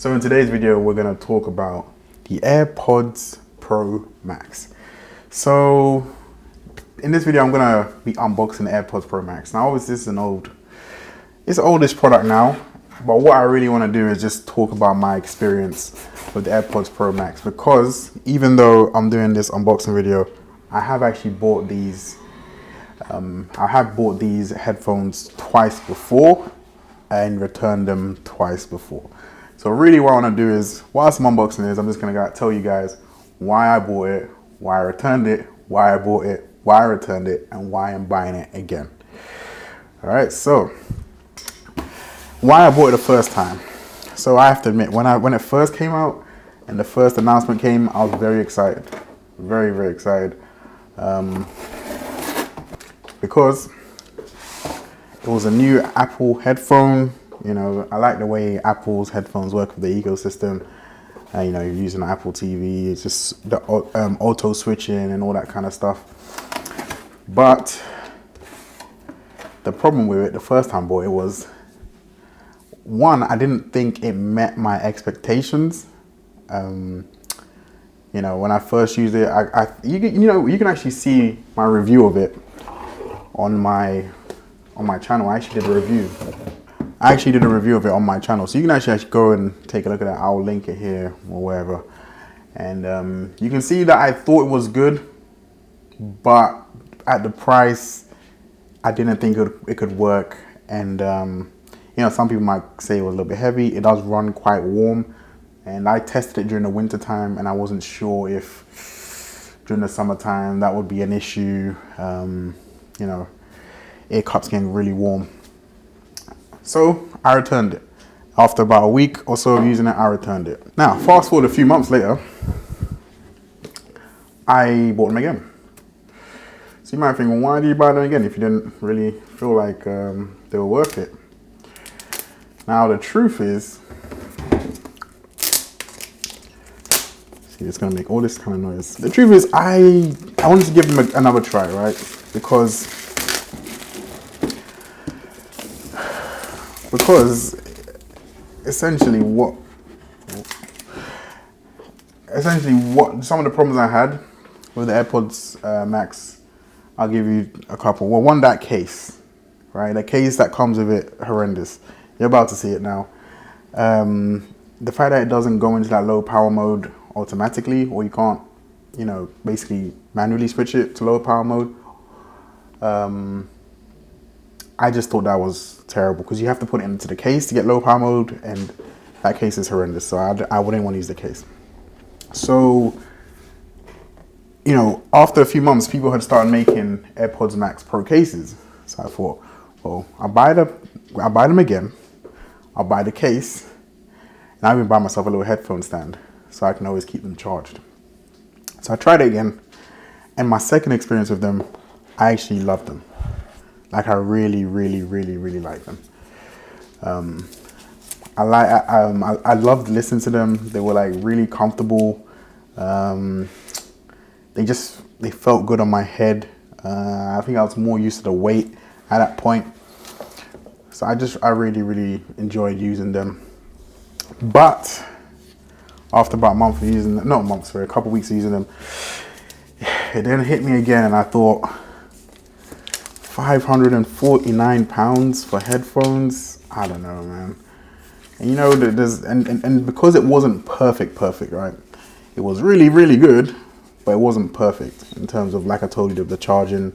So in today's video, we're going to talk about the AirPods Pro Max. So in this video, I'm going to be unboxing the AirPods Pro Max. Now, obviously, this is it's an oldish product now, but what I really want to do is just talk about my experience with the AirPods Pro Max, because even though I'm doing this unboxing video, I have actually bought these. I have bought these headphones twice before and returned them twice before. So really what I want to do is, whilst I'm unboxing this, I'm just going to tell you guys why I bought it, why I returned it, why I bought it, why I returned it, and why I'm buying it again. Alright, so why I bought it the first time. So I have to admit, when it first came out and the first announcement came, I was very excited. Very, very excited. Because it was a new Apple headphone. You know, I like the way Apple's headphones work with the ecosystem. You know, you're using an Apple TV, it's just the auto switching and all that kind of stuff. But the problem with it, the first time I bought it was, one, I didn't think it met my expectations. You know, when I first used it, you can actually see my review of it on my channel. I actually did a review of it on my channel, so you can actually go and take a look at that. I'll link it here or wherever, and you can see that I thought it was good, but at the price, I didn't think it could work. And you know, some people might say it was a little bit heavy. It does run quite warm, and I tested it during the winter time, and I wasn't sure if during the summertime that would be an issue. You know, ear cups getting really warm. So I returned it. After about a week or so of using it, I returned it. Now, fast forward a few months later, I bought them again. So you might think, well, why did you buy them again if you didn't really feel like they were worth it? Now, the truth is, see, it's gonna make all this kind of noise. The truth is, I wanted to give them another try, right? Because essentially what some of the problems I had with the AirPods Max, I'll give you a couple. Well, one, that case, right? The case that comes with it, horrendous. You're about to see it now. The fact that it doesn't go into that low power mode automatically, or you can't, you know, basically manually switch it to low power mode. I just thought that was terrible, because you have to put it into the case to get low power mode, and that case is horrendous. So I wouldn't want to use the case. So, you know, after a few months, people had started making AirPods Max Pro cases. So I thought, well, I'll buy them again. I'll buy the case, and I'll even buy myself a little headphone stand so I can always keep them charged. So I tried it again, and my second experience with them, I actually loved them. Like, I really, really, really, really like them. I loved listening to them. They were like really comfortable. They felt good on my head. I think I was more used to the weight at that point. So I really, really enjoyed using them. But after about a month of using them, not a month, sorry, a couple of weeks of using them, it then hit me again, and I thought, £549 for headphones? I don't know, man. And you know, and because it wasn't perfect, right? It was really, really good, but it wasn't perfect in terms of, like I told you, the charging.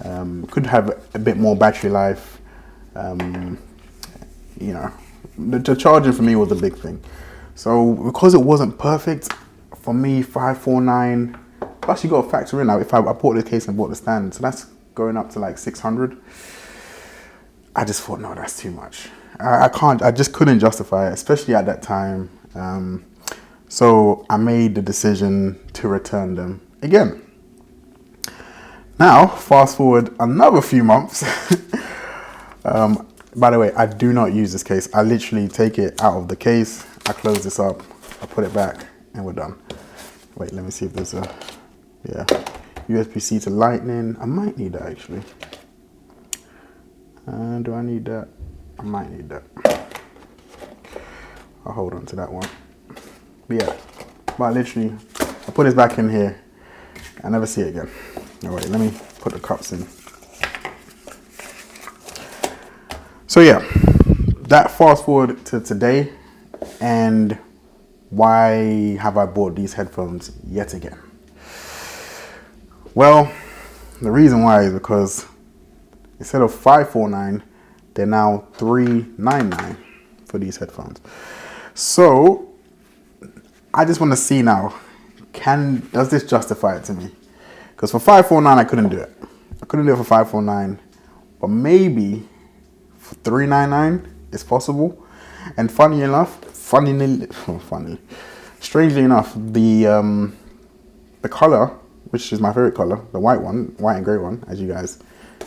Could have a bit more battery life. You know, the charging for me was a big thing. So because it wasn't perfect, for me, $549. Plus you got to factor in now, if I bought the case and bought the stand, so that's going up to like 600. I just thought, no, that's too much. I just couldn't justify it, especially at that time. So I made the decision to return them again. Now, fast forward another few months. By the way, I do not use this case. I literally take it out of the case, I close this up, I put it back, and we're done. Wait, let me see if there's a, yeah, USB-C to Lightning. I might need that actually. Do I need that? I might need that. I'll hold on to that one. But yeah, but literally, I put this back in here. I never see it again. All right, let me put the cups in. So yeah, that fast forward to today, and why have I bought these headphones yet again? Well, the reason why is because instead of $549, they're now $399 for these headphones. So I just want to see now, does this justify it to me? Because for $549, I couldn't do it. I couldn't do it for $549, but maybe for $399 it's possible. And strangely enough, the color, which is my favorite color, the white and gray one, as you guys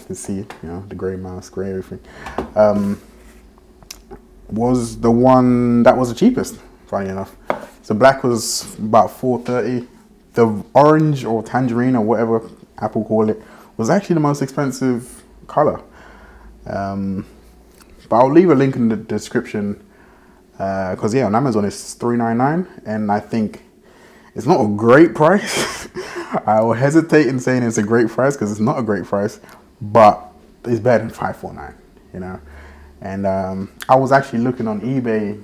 can see, you know, the gray mouse, gray everything, was the one that was the cheapest, funny enough. So black was about $430. The orange or tangerine or whatever Apple call it was actually the most expensive color. But I'll leave a link in the description, because yeah, on Amazon it's $399, and I think it's not a great price. I will hesitate in saying it's a great price because it's not a great price, but it's better than $549, you know. And I was actually looking on eBay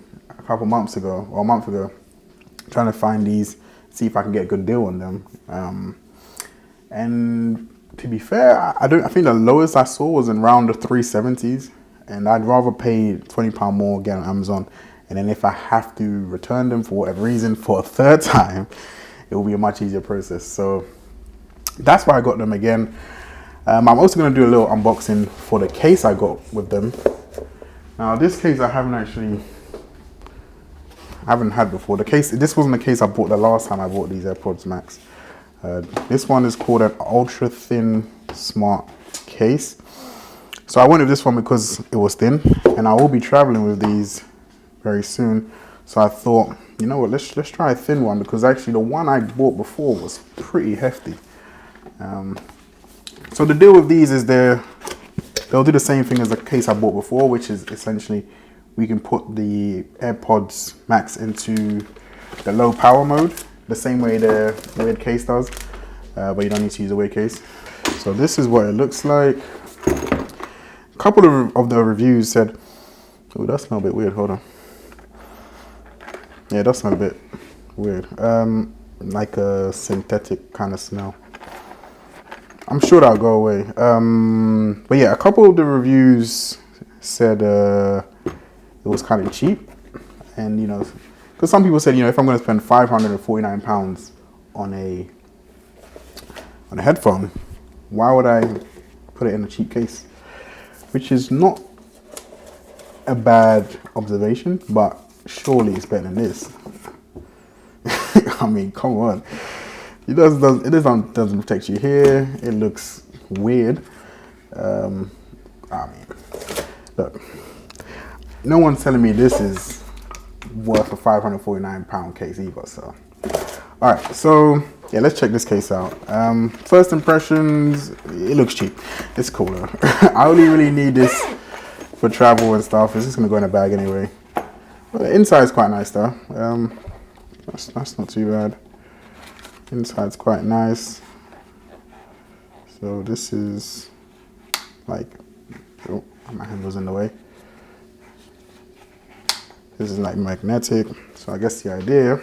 a month ago, trying to find these, see if I can get a good deal on them. And to be fair, I think the lowest I saw was around the 370s, and I'd rather pay £20 more, get on Amazon, and then if I have to return them for whatever reason for a third time, it will be a much easier process. So that's why I got them again. I'm also going to do a little unboxing for the case I got with them. Now this case I haven't had before. This wasn't the case I bought the last time I bought these AirPods Max. This one is called an ultra thin smart case. So I went with this one because it was thin, and I will be traveling with these very soon. So I thought, you know what, let's try a thin one, because actually the one I bought before was pretty hefty. So the deal with these is they'll do the same thing as the case I bought before, which is essentially we can put the AirPods Max into the low power mode, the same way the weird case does, but you don't need to use a weird case. So this is what it looks like. A couple of the reviews said, oh, that smells a bit weird, hold on. Yeah, it does smell a bit weird, like a synthetic kind of smell. I'm sure that'll go away. But yeah, a couple of the reviews said it was kind of cheap, and you know, because some people said, you know, if I'm going to spend £549 on a headphone, why would I put it in a cheap case? Which is not a bad observation, but surely it's better than this. I mean, come on. It doesn't protect you here. It looks weird. I mean, look, no one's telling me this is worth a £549 case either. So, all right. So yeah, let's check this case out. First impressions, it looks cheap. It's cooler. I only really need this for travel and stuff. It's just gonna go in a bag anyway. But the inside is quite nice though. That's not too bad. Inside's quite nice. So this is like, oh, my hand was in the way. This is like magnetic. So I guess the idea,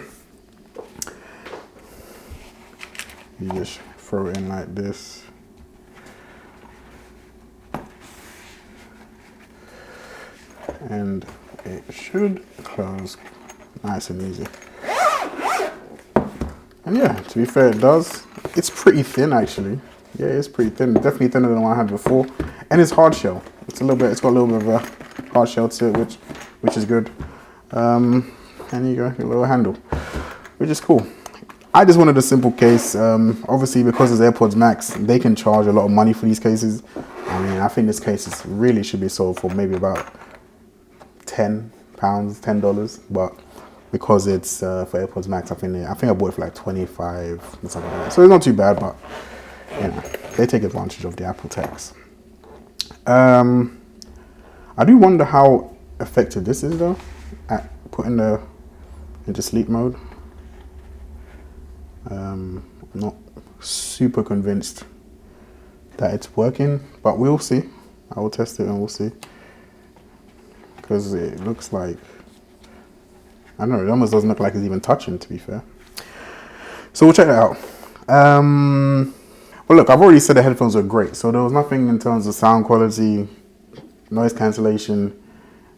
you just throw it in like this. And it should close nice and easy. And yeah, to be fair, it does. It's pretty thin actually. Yeah, it's pretty thin. Definitely thinner than the one I had before. And it's hard shell. It's got a little bit of a hard shell to it, which is good. And you go, your little handle, which is cool. I just wanted a simple case. Obviously, because it's AirPods Max, they can charge a lot of money for these cases. I mean, I think this case really should be sold for maybe about $10, but because it's for AirPods Max, I think I bought it for like 25 or something like that. So it's not too bad, but you know, they take advantage of the Apple tax. I do wonder how effective this is though at put into sleep mode. I'm not super convinced that it's working, but we'll see. I will test it and we'll see. Because it looks like, I don't know, it almost doesn't look like it's even touching, to be fair. So we'll check that out. Well, look, I've already said the headphones are great. So there was nothing in terms of sound quality, noise cancellation,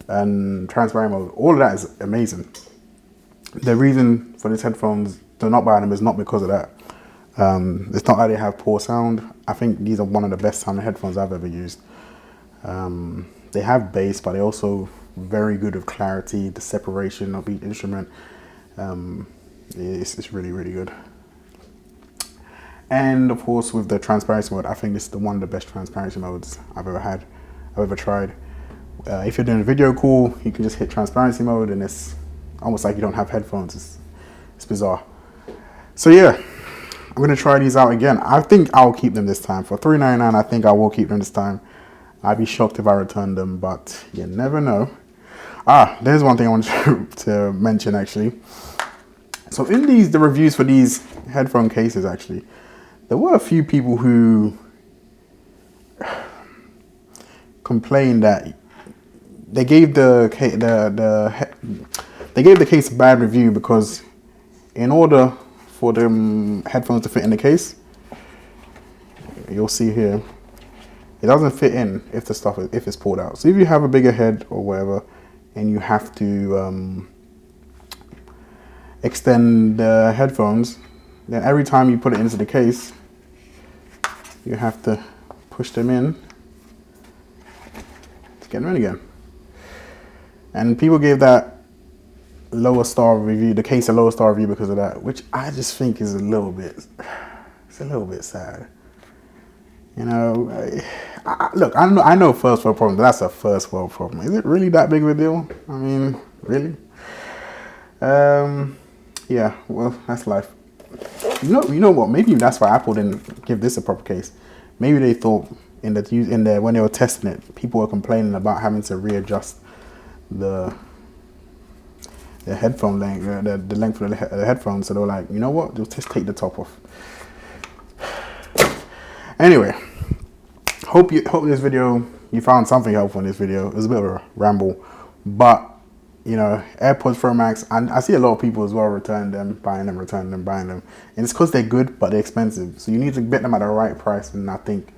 and transparent mode. All of that is amazing. The reason for these headphones to not buy them is not because of that. It's not that they have poor sound. I think these are one of the best sounding headphones I've ever used. They have bass, but they're also very good with clarity, the separation of each instrument. It's really, really good. And of course, with the transparency mode, I think this is one of the best transparency modes I've ever tried. If you're doing a video call, you can just hit transparency mode and it's almost like you don't have headphones. It's bizarre. So yeah, I'm gonna try these out again. I think I'll keep them this time. For $3.99, I think I will keep them this time. I'd be shocked if I return them, but you never know. There's one thing I wanted to mention actually. So in the reviews for these headphone cases actually, there were a few people who complained that they gave the case a bad review because in order for the headphones to fit in the case, you'll see here, it doesn't fit in if it's pulled out. So if you have a bigger head or whatever, and you have to extend the headphones, then every time you put it into the case, you have to push them in to get them in again. And people gave that lower star review, the case a lower star review because of that, which I just think is a little bit sad. You know, look, I know first world problem, but that's a first world problem. Is it really that big of a deal? I mean, really? Yeah, well, that's life. You know what? Maybe that's why Apple didn't give this a proper case. Maybe they thought when they were testing it, people were complaining about having to readjust the headphone length, the length of the headphones. So they were like, you know what? Just take the top off. Anyway, hope this video, you found something helpful in this video. It was a bit of a ramble, but you know, AirPods Pro Max, and I see a lot of people as well return them, buying them, and it's because they're good, but they're expensive. So you need to get them at the right price, and I think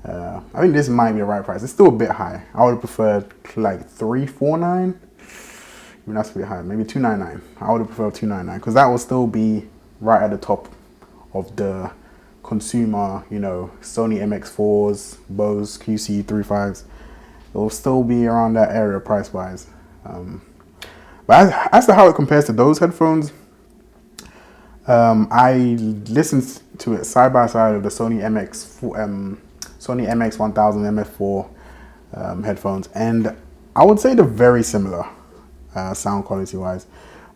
this might be the right price. It's still a bit high. I would have preferred like $349. I mean, that's a bit high. Maybe $299. I would have preferred $299 because that will still be right at the top of the consumer, you know, Sony MX4s, Bose QC35s. It will still be around that area price wise. But as to how it compares to those headphones, I listened to it side by side of the Sony MX1000 MF4 headphones, and I would say they're very similar sound quality wise.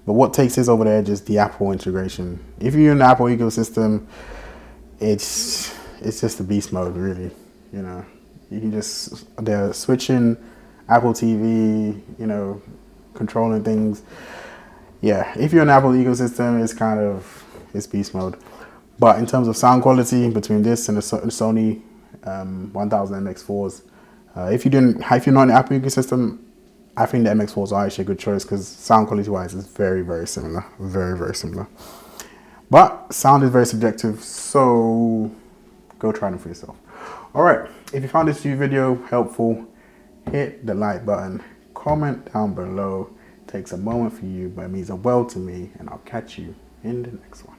But what takes this over the edge is the Apple integration. If you're in the Apple ecosystem, it's just a beast mode, really. You know, you can they're switching Apple TV, you know, controlling things. Yeah, if you're in the Apple ecosystem, it's beast mode. But in terms of sound quality, between this and the Sony 1000 MX4s, if you're not in the Apple ecosystem, I think the MX4s are actually a good choice because sound quality wise is very, very similar. Very, very similar. But sound is very subjective, so go try them for yourself. All right, if you found this video helpful, hit the like button, comment down below. It takes a moment for you, but it means a world to me, and I'll catch you in the next one.